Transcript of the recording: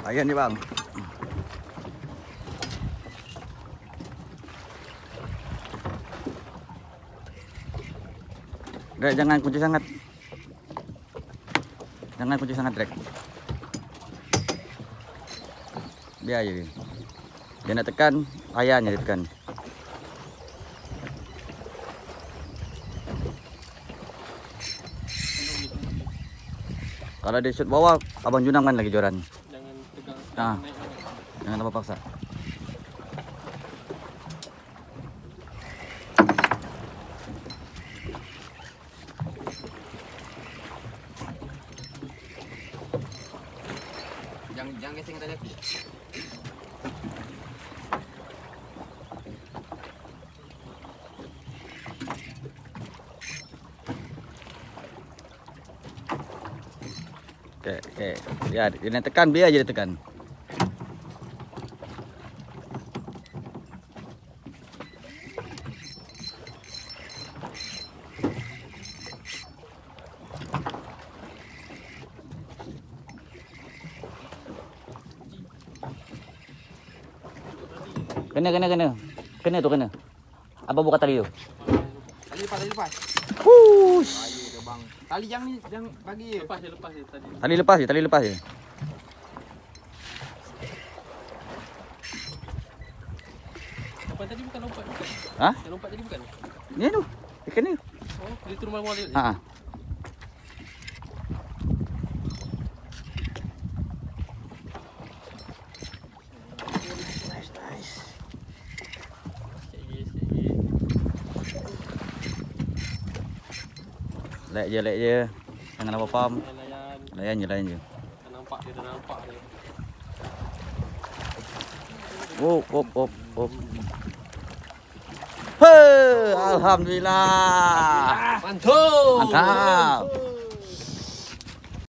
Ayan ni bang. Rek, jangan kunci sangat. Jangan kunci sangat, Rek. Biar aja dia. Dia nak tekan, ayahnya dia tekan. Kalau dia shoot bawah, Abang Junam kan lagi joran. Jangan tegang. Jangan terlalu paksa. Jangan gesing tadi. Okey. Ya, dia nak tekan, biar aja dia tekan. Kena tu kena. Abang buka tali tu. Tali lepas. Push. Bahaya ke bang. Tali jangan bagi je. Lepas je tadi. Tali lepas je. Apa tadi bukan lompat bukan? Ha? Yang lompat tadi bukan? Ni tu. Ikan ni. Oh, dia turun malam dia. Ha. Lek je. Jangan apa pam. Layan je. Dah nampak dia. Op. Alhamdulillah. Mantap. Mantap.